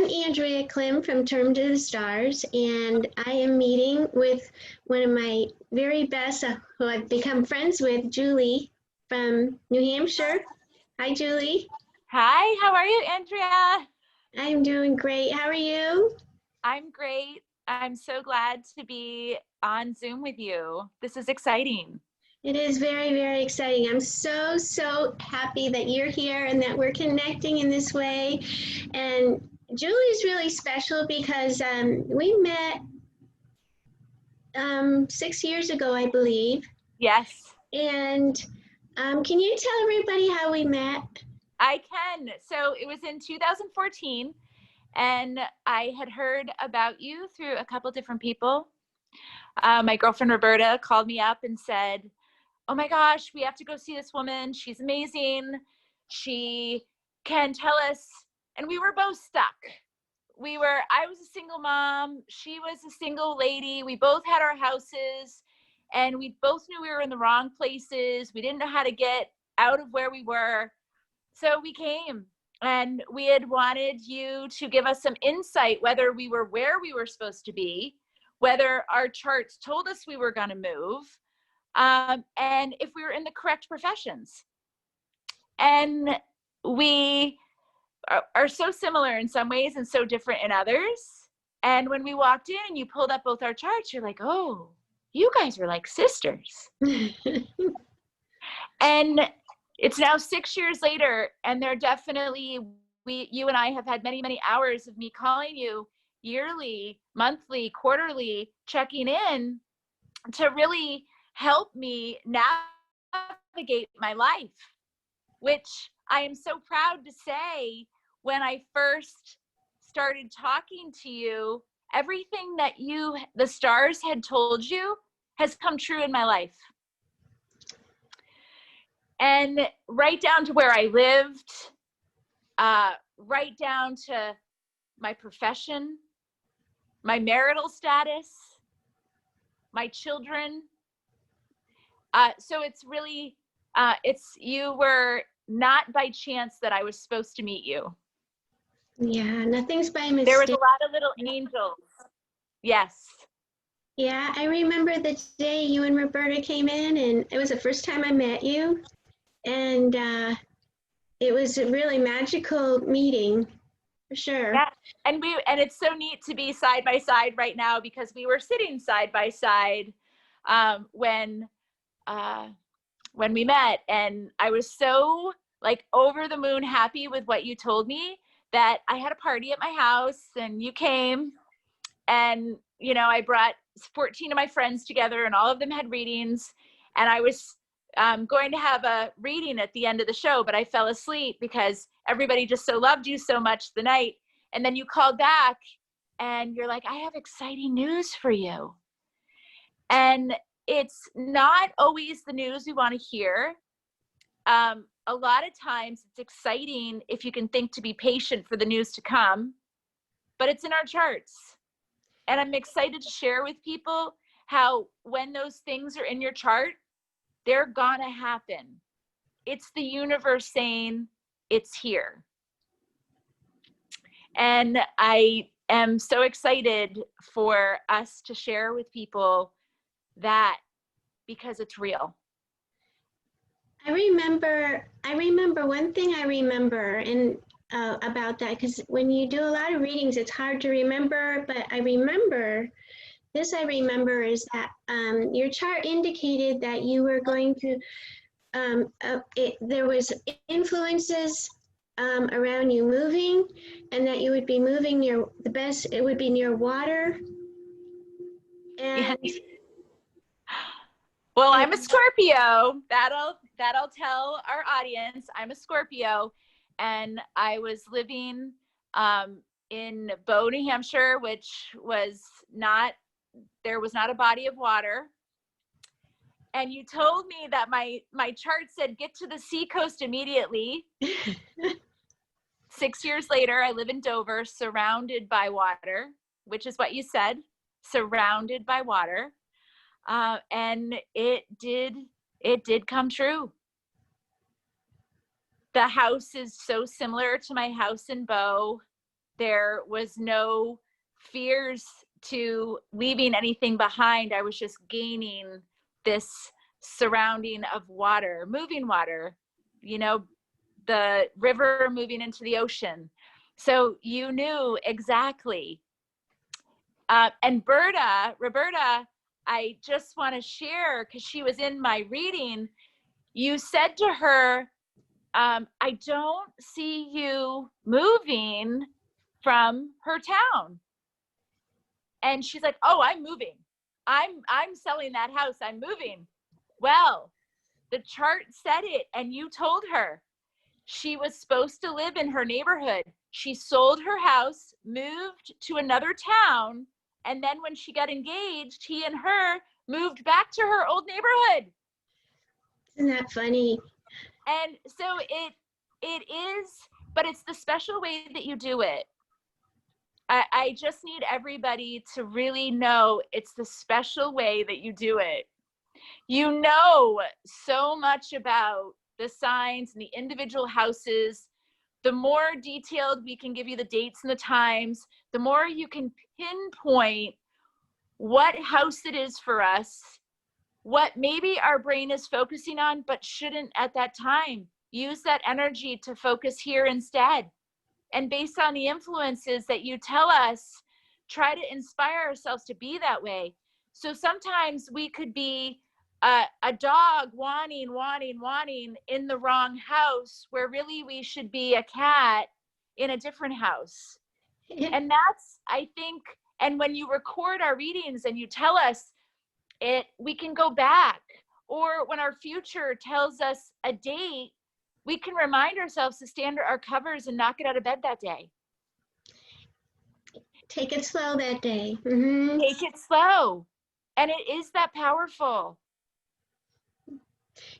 I'm Andrea Klim from Term to the Stars, and I am meeting with one of my very best, who I've become friends with, Julie from New Hampshire. Hi, Julie. Hi, how are you, Andrea? I'm doing great. How are you? I'm great. I'm so glad to be on Zoom with you. This is exciting. It is very, very exciting. I'm so happy that you're here and that we're connecting in this way. And Julie's really special because we met 6 years ago, I believe. Yes. And can you tell everybody how we met? I can. So it was in 2014, and I had heard about you through a couple different people. My girlfriend Roberta called me up and said, "Oh my gosh, we have to go see this woman. She's amazing. She can tell us." And we were both stuck. I was a single mom. She was a single lady. We both had our houses, and we both knew we were in the wrong places. We didn't know how to get out of where we were. So we came, and we had wanted you to give us some insight, whether we were where we were supposed to be, whether our charts told us we were going to move, and if we were in the correct professions. And we are so similar in some ways and so different in others. And when we walked in and you pulled up both our charts, you're like, "Oh, you guys are like sisters." And it's now 6 years later, and they're definitely, you and I have had many hours of me calling you yearly, monthly, quarterly, checking in to really help me navigate my life, which I am so proud to say, when I first started talking to you, everything that the stars had told you has come true in my life. And right down to where I lived, right down to my profession, my marital status, my children. So it's really, you were not by chance that I was supposed to meet you. Yeah, nothing's by mistake. There was a lot of little angels. Yes. Yeah, I remember the day you and Roberta came in, and it was the first time I met you. And it was a really magical meeting, for sure. Yeah. And it's so neat to be side by side right now, because we were sitting side by side when we met, and I was so like over the moon happy with what you told me that I had a party at my house, and you came, and I brought 14 of my friends together, and all of them had readings, and I was going to have a reading at the end of the show, but I fell asleep because everybody just so loved you so much the night. And then you called back, and you're like, "I have exciting news for you." And it's not always the news we want to hear. A lot of times it's exciting if you can think to be patient for the news to come, but it's in our charts. And I'm excited to share with people how when those things are in your chart, they're gonna happen. It's the universe saying it's here. And I am so excited for us to share with people that, because it's real. I remember one thing I remember about that, because when you do a lot of readings, it's hard to remember, but I remember is that your chart indicated that you were going to, there was influences around you moving, and that you would be moving it would be near water. And well, I'm a Scorpio. That'll tell our audience I'm a Scorpio, and I was living in Bow, New Hampshire, which was there was not a body of water. And you told me that my chart said get to the seacoast immediately. 6 years later, I live in Dover, surrounded by water, which is what you said, surrounded by water. And it did come true. The house is so similar to my house in Bow. There was no fears to leaving anything behind. I was just gaining this surrounding of water, moving water, you know, the river moving into the ocean. So you knew exactly. And Roberta, I just want to share, because she was in my reading, you said to her, I don't see you moving from her town. And she's like, oh, I'm moving. I'm selling that house. I'm moving. Well, the chart said it, and you told her she was supposed to live in her neighborhood. She sold her house, moved to another town, and then when she got engaged, he and her moved back to her old neighborhood. Isn't that funny? And so it is, but it's the special way that you do it. I just need everybody to really know it's the special way that you do it. You know so much about the signs and the individual houses. The more detailed we can give you the dates and the times, the more you can pinpoint what house it is for us, what maybe our brain is focusing on but shouldn't at that time. Use that energy to focus here instead. And based on the influences that you tell us, try to inspire ourselves to be that way. So sometimes we could be a dog wanting in the wrong house, where really we should be a cat in a different house. And that's, I think, and when you record our readings and you tell us it, we can go back. Or when our future tells us a date, we can remind ourselves to stand our covers and not get out of bed that day. Take it slow that day. Mm-hmm. Take it slow. And it is that powerful.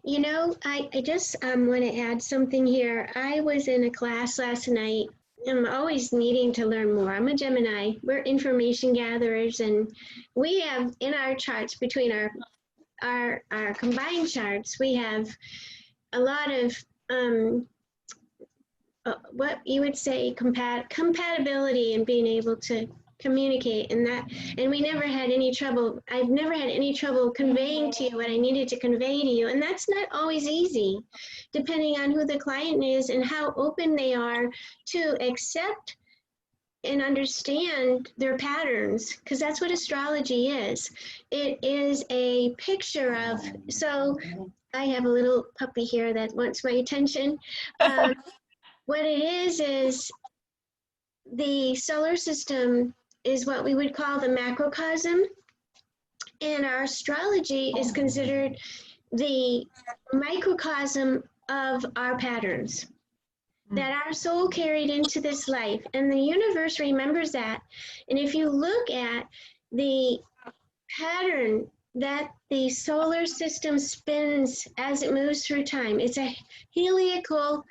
You know, I just want to add something here. I was in a class last night. I'm always needing to learn more. I'm a Gemini. We're information gatherers, and we have in our charts, between our combined charts, we have a lot of what you would say compatibility and being able to communicate, and we never had any trouble. I've never had any trouble conveying to you what I needed to convey to you, and that's not always easy, depending on who the client is and how open they are to accept and understand their patterns, because that's what astrology is. It is a picture of, so I have a little puppy here that wants my attention. What it is the solar system is what we would call the macrocosm, and our astrology is considered the microcosm of our patterns that our soul carried into this life, and the universe remembers that. And if you look at the pattern that the solar system spins as it moves through time, it's a heliacal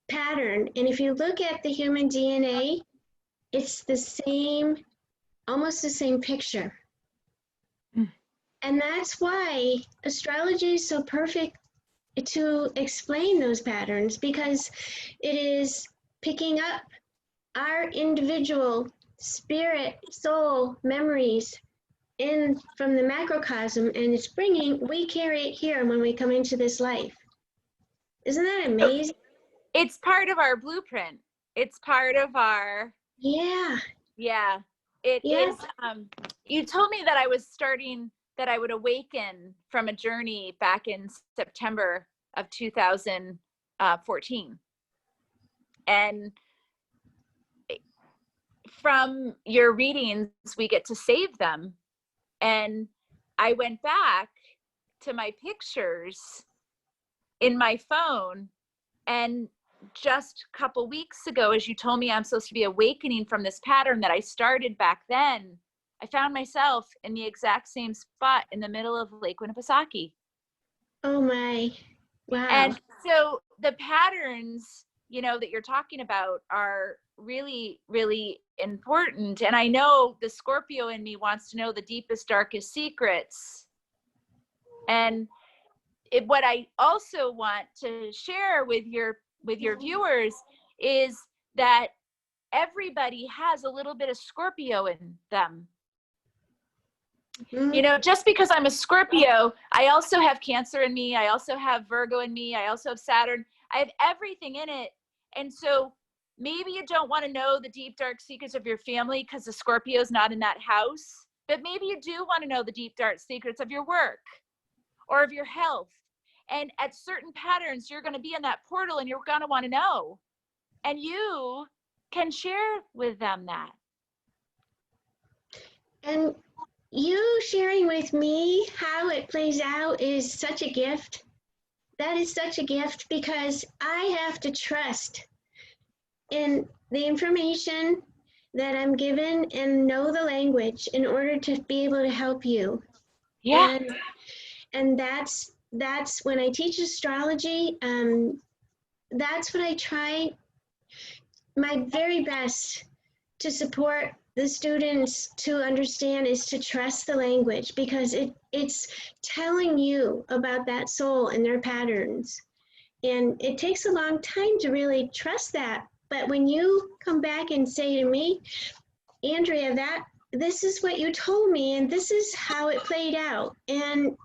pattern. And if you look at the human DNA, it's the same, almost the same picture. And that's why astrology is so perfect to explain those patterns, because it is picking up our individual spirit, soul, memories in from the macrocosm, and it's we carry it here when we come into this life. Isn't that amazing? It's part of our blueprint. It's part of our... Yeah. It is. You told me that I would awaken from a journey back in September of 2014. And from your readings, we get to save them. And I went back to my pictures in my phone, and just a couple weeks ago, as you told me I'm supposed to be awakening from this pattern that I started back then, I found myself in the exact same spot in the middle of Lake Winnipesaukee. Oh my, wow. And so the patterns, that you're talking about are really, really important. And I know the Scorpio in me wants to know the deepest, darkest secrets. And what I also want to share with your viewers is that everybody has a little bit of Scorpio in them. Mhm. You know, just because I'm a Scorpio, I also have Cancer in me. I also have Virgo in me. I also have Saturn. I have everything in it. And so maybe you don't want to know the deep, dark secrets of your family because the Scorpio is not in that house. But maybe you do want to know the deep, dark secrets of your work or of your health. And at certain patterns, you're going to be in that portal and you're going to want to know. And you can share with them that. And you sharing with me how it plays out is such a gift. That is such a gift because I have to trust in the information that I'm given and know the language in order to be able to help you. Yeah. And that's when I teach astrology. That's what I try my very best to support the students to understand is to trust the language because it's telling you about that soul and their patterns. And it takes a long time to really trust that. But when you come back and say to me, Andrea, that this is what you told me and this is how it played out and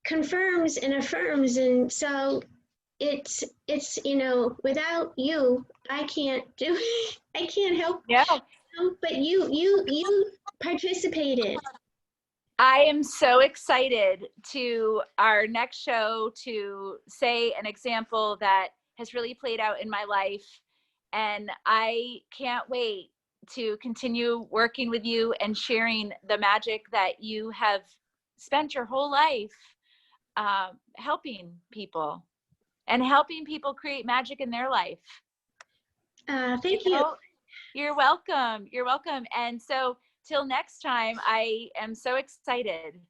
confirms and affirms. And so it's you know, without you, I can't do I can't help. Yeah. But you participated. I am so excited to our next show to say an example that has really played out in my life. And I can't wait to continue working with you and sharing the magic that you have spent your whole life helping people and helping people create magic in their life. Thank you. You're welcome. You're welcome. And so till next time, I am so excited.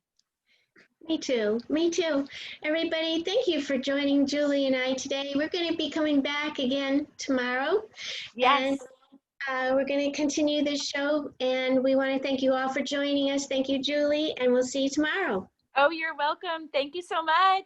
Me too. Me too. Everybody, thank you for joining Julie and I today. We're going to be coming back again tomorrow. Yes. And we're going to continue this show. And we want to thank you all for joining us. Thank you, Julie. And we'll see you tomorrow. Oh, you're welcome. Thank you so much.